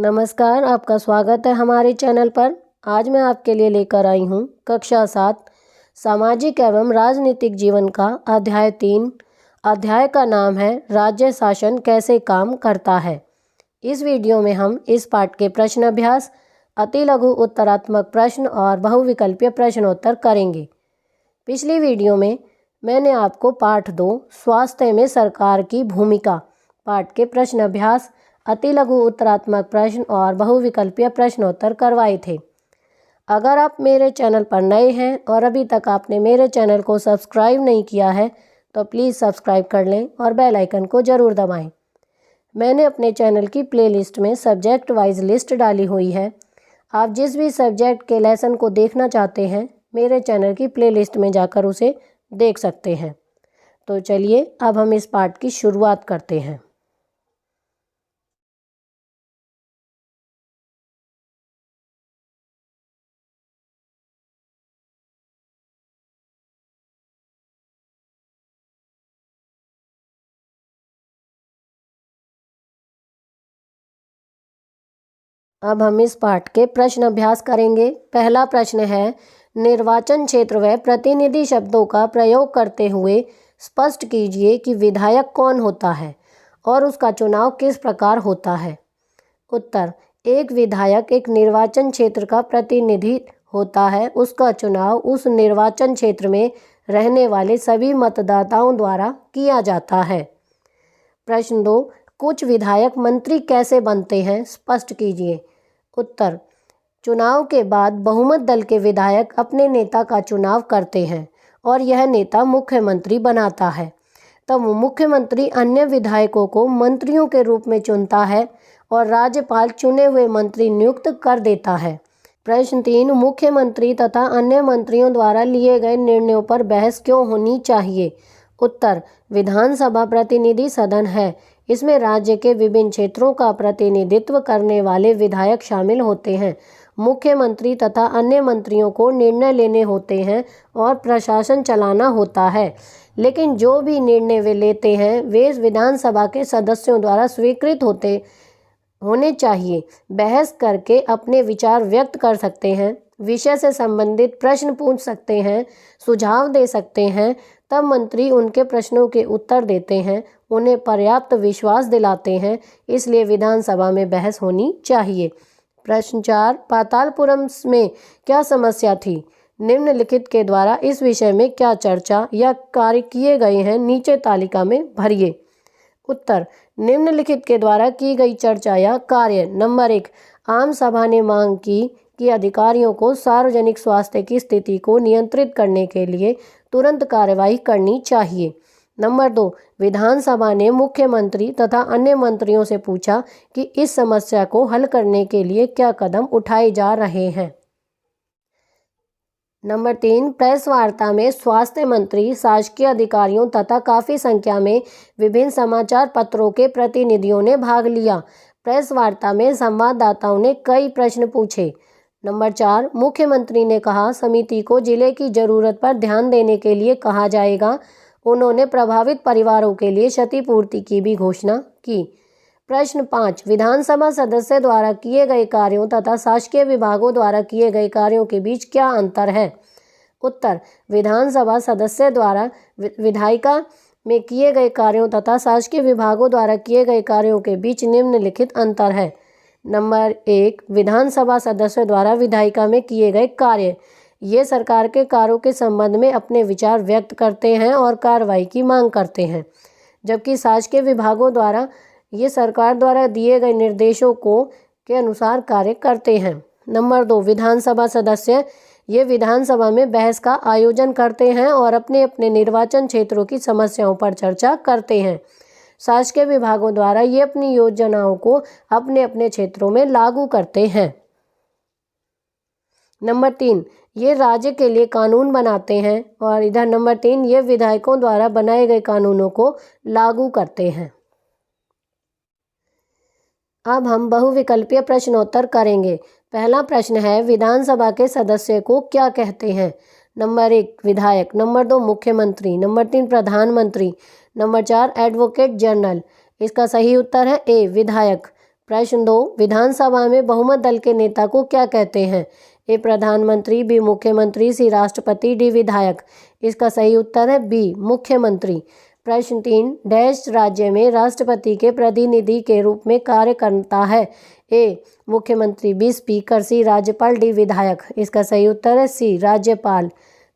नमस्कार, आपका स्वागत है हमारे चैनल पर। आज मैं आपके लिए लेकर आई हूँ कक्षा 7 सामाजिक एवं राजनीतिक जीवन का अध्याय 3। अध्याय का नाम है राज्य शासन कैसे काम करता है। इस वीडियो में हम इस पाठ के प्रश्न अभ्यास, अति लघु उत्तरात्मक प्रश्न और बहुविकल्पीय प्रश्नोत्तर करेंगे। पिछली वीडियो में मैंने आपको पाठ 2 स्वास्थ्य में सरकार की भूमिका पाठ के प्रश्न अभ्यास, अति लघु उत्तरात्मक प्रश्न और बहुविकल्पीय प्रश्नोत्तर करवाए थे। अगर आप मेरे चैनल पर नए हैं और अभी तक आपने मेरे चैनल को सब्सक्राइब नहीं किया है तो प्लीज़ सब्सक्राइब कर लें और बेल आइकन को ज़रूर दबाएं। मैंने अपने चैनल की प्लेलिस्ट में सब्जेक्ट वाइज लिस्ट डाली हुई है। आप जिस भी सब्जेक्ट के लेसन को देखना चाहते हैं मेरे चैनल की प्लेलिस्ट में जाकर उसे देख सकते हैं। तो चलिए अब हम इस पाठ की शुरुआत करते हैं। अब हम इस पाठ के प्रश्न अभ्यास करेंगे। पहला प्रश्न है, निर्वाचन क्षेत्र व प्रतिनिधि शब्दों का प्रयोग करते हुए स्पष्ट कीजिए कि विधायक कौन होता है और उसका चुनाव किस प्रकार होता है। उत्तर, एक विधायक एक निर्वाचन क्षेत्र का प्रतिनिधि होता है। उसका चुनाव उस निर्वाचन क्षेत्र में रहने वाले सभी मतदाताओं द्वारा किया जाता है। प्रश्न 2, कुछ विधायक मंत्री कैसे बनते हैं, स्पष्ट कीजिए। उत्तर, चुनाव के बाद बहुमत दल के विधायक अपने नेता का चुनाव करते हैं और यह नेता मुख्यमंत्री बनाता है। तब मुख्यमंत्री अन्य विधायकों को मंत्रियों के रूप में चुनता है और राज्यपाल चुने हुए मंत्री नियुक्त कर देता है। प्रश्न 3, मुख्यमंत्री तथा अन्य मंत्रियों द्वारा लिए गए निर्णयों पर बहस क्यों होनी चाहिए। उत्तर, विधानसभा प्रतिनिधि सदन है। इसमें राज्य के विभिन्न क्षेत्रों का प्रतिनिधित्व करने वाले विधायक शामिल होते हैं। मुख्यमंत्री तथा अन्य मंत्रियों को निर्णय लेने होते हैं और प्रशासन चलाना होता है, लेकिन जो भी निर्णय वे लेते हैं वे विधानसभा के सदस्यों द्वारा स्वीकृत होने चाहिए। बहस करके अपने विचार व्यक्त कर सकते हैं, विषय से संबंधित प्रश्न पूछ सकते हैं, सुझाव दे सकते हैं। तब मंत्री उनके प्रश्नों के उत्तर देते हैं, उन्हें पर्याप्त विश्वास दिलाते हैं। इसलिए विधानसभा में बहस होनी चाहिए। प्रश्न 4, पातालपुरम में क्या समस्या थी। निम्नलिखित के द्वारा इस विषय में क्या चर्चा या कार्य किए गए हैं, नीचे तालिका में भरिए। उत्तर, निम्नलिखित के द्वारा की गई चर्चा या कार्य। नंबर 1, आम सभा ने मांग की कि अधिकारियों को सार्वजनिक स्वास्थ्य की स्थिति को नियंत्रित करने के लिए तुरंत कार्रवाई करनी चाहिए। नंबर 2, विधानसभा ने मुख्यमंत्री तथा अन्य मंत्रियों से पूछा कि इस समस्या को हल करने के लिए क्या कदम उठाए जा रहे हैं। नंबर 3, प्रेस वार्ता में स्वास्थ्य मंत्री, शासकीय अधिकारियों तथा काफ़ी संख्या में विभिन्न समाचार पत्रों के प्रतिनिधियों ने भाग लिया। प्रेस वार्ता में संवाददाताओं ने कई प्रश्न पूछे। नंबर 4, मुख्यमंत्री ने कहा समिति को जिले की ज़रूरत पर ध्यान देने के लिए कहा जाएगा। उन्होंने प्रभावित परिवारों के लिए क्षतिपूर्ति की भी घोषणा की। प्रश्न 5, विधानसभा सदस्य द्वारा किए गए कार्यों तथा शासकीय विभागों द्वारा किए गए कार्यों के बीच क्या अंतर है। उत्तर, विधानसभा सदस्य द्वारा विधायिका में किए गए कार्यों तथा शासकीय विभागों द्वारा किए गए कार्यों के बीच निम्नलिखित अंतर है। नंबर 1, विधानसभा सदस्य द्वारा विधायिका में किए गए कार्य, ये सरकार के कार्यों के संबंध में अपने विचार व्यक्त करते हैं और कार्रवाई की मांग करते हैं, जबकि शासकीय विभागों द्वारा ये सरकार द्वारा दिए गए निर्देशों के अनुसार कार्य करते हैं। नंबर 2, विधानसभा सदस्य ये विधानसभा में बहस का आयोजन करते हैं और अपने अपने निर्वाचन क्षेत्रों की समस्याओं पर चर्चा करते हैं। शासकीय विभागों द्वारा ये अपनी योजनाओं को अपने अपने क्षेत्रों में लागू करते हैं। नंबर 3, ये राज्य के लिए कानून बनाते हैं और इधर नंबर 3, ये विधायकों द्वारा बनाए गए कानूनों को लागू करते हैं। अब हम बहुविकल्पीय प्रश्नोत्तर करेंगे। पहला प्रश्न है, विधानसभा के सदस्य को क्या कहते हैं। नंबर 1, विधायक। नंबर 2, मुख्यमंत्री। नंबर 3, प्रधानमंत्री। Number 4, advocate general. इसका सही उत्तर है ए, विधायक। प्रश्न 2, विधानसभा में बहुमत दल के नेता को क्या कहते हैं? ए प्रधानमंत्री, बी मुख्यमंत्री, सी राष्ट्रपति, डी विधायक। इसका सही उत्तर है बी मुख्यमंत्री। प्रश्न 3, डैश राज्य में राष्ट्रपति के प्रतिनिधि के रूप में कार्य करता है? ए मुख्यमंत्री, बी स्पीकर, सी राज्यपाल, डी विधायक। इसका सही उत्तर है सी राज्यपाल।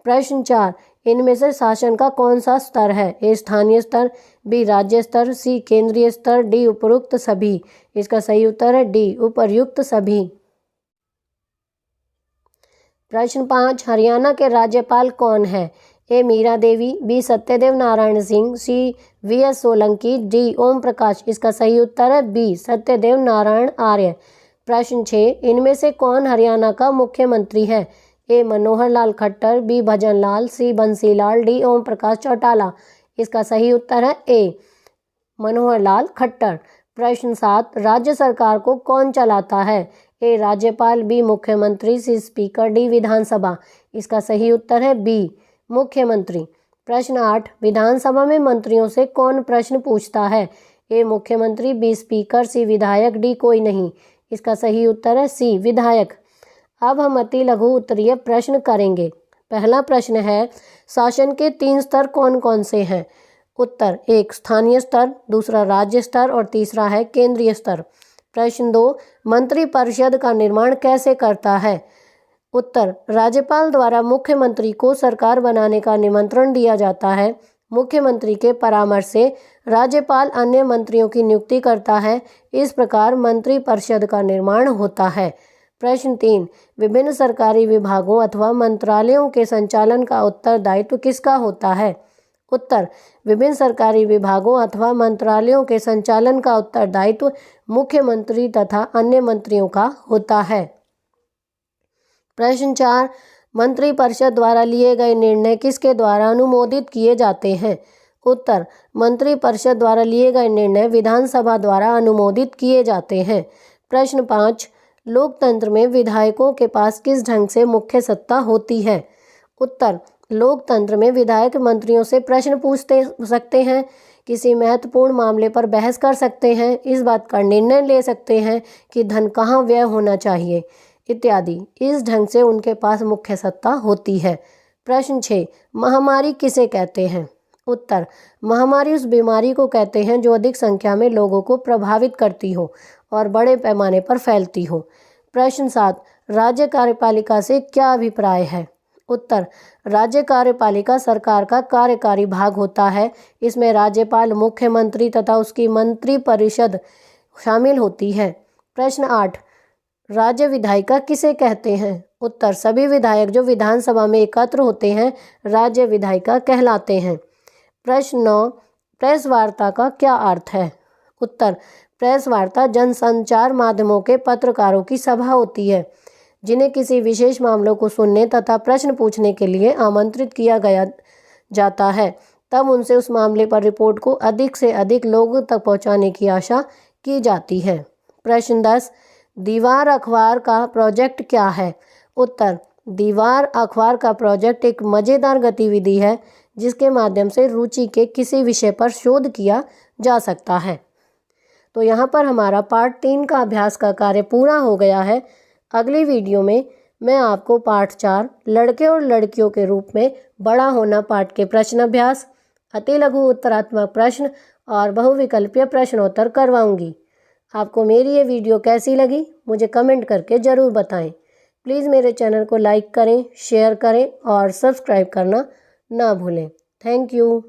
प्रश्न 4, इनमें से शासन का कौन सा स्तर है? ए स्थानीय स्तर, बी राज्य स्तर, सी केंद्रीय स्तर, डी उपरोक्त सभी। इसका सही उत्तर है डी उपर्युक्त सभी। प्रश्न 5, हरियाणा के राज्यपाल कौन है? ए मीरा देवी, बी सत्यदेव नारायण सिंह, सी वी.एस. सोलंकी, डी ओम प्रकाश। इसका सही उत्तर है बी सत्यदेव नारायण आर्य। प्रश्न 6, इनमें से कौन हरियाणा का मुख्यमंत्री है? ए मनोहर लाल खट्टर, बी भजन लाल, सी बंसी लाल, डी ओम प्रकाश चौटाला। इसका सही उत्तर है ए मनोहर लाल खट्टर। प्रश्न 7, राज्य सरकार को कौन चलाता है? ए राज्यपाल, बी मुख्यमंत्री, सी स्पीकर, डी विधानसभा। इसका सही उत्तर है बी मुख्यमंत्री। प्रश्न 8, विधानसभा में मंत्रियों से कौन प्रश्न पूछता है? ए मुख्यमंत्री, बी स्पीकर, सी विधायक, डी कोई नहीं। इसका सही उत्तर है सी विधायक। अब हम अति लघु उत्तरीय प्रश्न करेंगे। पहला प्रश्न है, शासन के 3 स्तर कौन कौन से हैं? उत्तर, 1 स्थानीय स्तर, दूसरा राज्य स्तर और तीसरा है केंद्रीय स्तर। प्रश्न 2, मंत्रिपरिषद का निर्माण कैसे करता है? उत्तर, राज्यपाल द्वारा मुख्यमंत्री को सरकार बनाने का निमंत्रण दिया जाता है। मुख्यमंत्री के परामर्श से राज्यपाल अन्य मंत्रियों की नियुक्ति करता है। इस प्रकार मंत्रिपरिषद का निर्माण होता है। प्रश्न 3, विभिन्न सरकारी विभागों अथवा मंत्रालयों के संचालन का उत्तरदायित्व किसका होता है? उत्तर, विभिन्न सरकारी विभागों अथवा मंत्रालयों के संचालन का उत्तरदायित्व मुख्यमंत्री तथा अन्य मंत्रियों का होता है। प्रश्न 4, मंत्रिपरिषद द्वारा लिए गए निर्णय किसके द्वारा अनुमोदित किए जाते हैं? उत्तर, मंत्रिपरिषद द्वारा लिए गए निर्णय विधानसभा द्वारा अनुमोदित किए जाते हैं। प्रश्न 5, लोकतंत्र में विधायकों के पास किस ढंग से मुख्य सत्ता होती है? उत्तर, लोकतंत्र में विधायक मंत्रियों से प्रश्न पूछ सकते हैं, किसी महत्वपूर्ण मामले पर बहस कर सकते हैं, इस बात का निर्णय ले सकते हैं कि धन कहाँ व्यय होना चाहिए इत्यादि। इस ढंग से उनके पास मुख्य सत्ता होती है। प्रश्न 6, महामारी किसे कहते हैं? उत्तर, महामारी उस बीमारी को कहते हैं जो अधिक संख्या में लोगों को प्रभावित करती हो और बड़े पैमाने पर फैलती हो। प्रश्न 7, राज्य कार्यपालिका से क्या अभिप्राय है? उत्तर, राज्य कार्यपालिका सरकार का कार्यकारी भाग होता है। इसमें राज्यपाल, मुख्यमंत्री तथा उसकी मंत्रिपरिषद शामिल होती है। प्रश्न 8, राज्य विधायिका किसे कहते हैं? उत्तर, सभी विधायक जो विधानसभा में एकत्र होते हैं राज्य विधायिका कहलाते हैं। प्रश्न 9, प्रेस वार्ता का क्या अर्थ है? उत्तर, प्रेस वार्ता जनसंचार माध्यमों के पत्रकारों की सभा होती है जिन्हें किसी विशेष मामलों को सुनने तथा प्रश्न पूछने के लिए आमंत्रित किया गया जाता है। तब उनसे उस मामले पर रिपोर्ट को अधिक से अधिक लोगों तक पहुंचाने की आशा की जाती है। प्रश्न 10, दीवार अखबार का प्रोजेक्ट क्या है? उत्तर, दीवार अखबार का प्रोजेक्ट एक मज़ेदार गतिविधि है जिसके माध्यम से रुचि के किसी विषय पर शोध किया जा सकता है। तो यहाँ पर हमारा पार्ट 3 का अभ्यास का कार्य पूरा हो गया है। अगली वीडियो में मैं आपको पार्ट 4 लड़के और लड़कियों के रूप में बड़ा होना पाठ के प्रश्न अभ्यास, अति लघु उत्तरात्मक प्रश्न और बहुविकल्पीय प्रश्नोत्तर करवाऊंगी। आपको मेरी ये वीडियो कैसी लगी मुझे कमेंट करके ज़रूर बताएं। प्लीज़ मेरे चैनल को लाइक करें, शेयर करें और सब्सक्राइब करना ना भूलें। Thank you.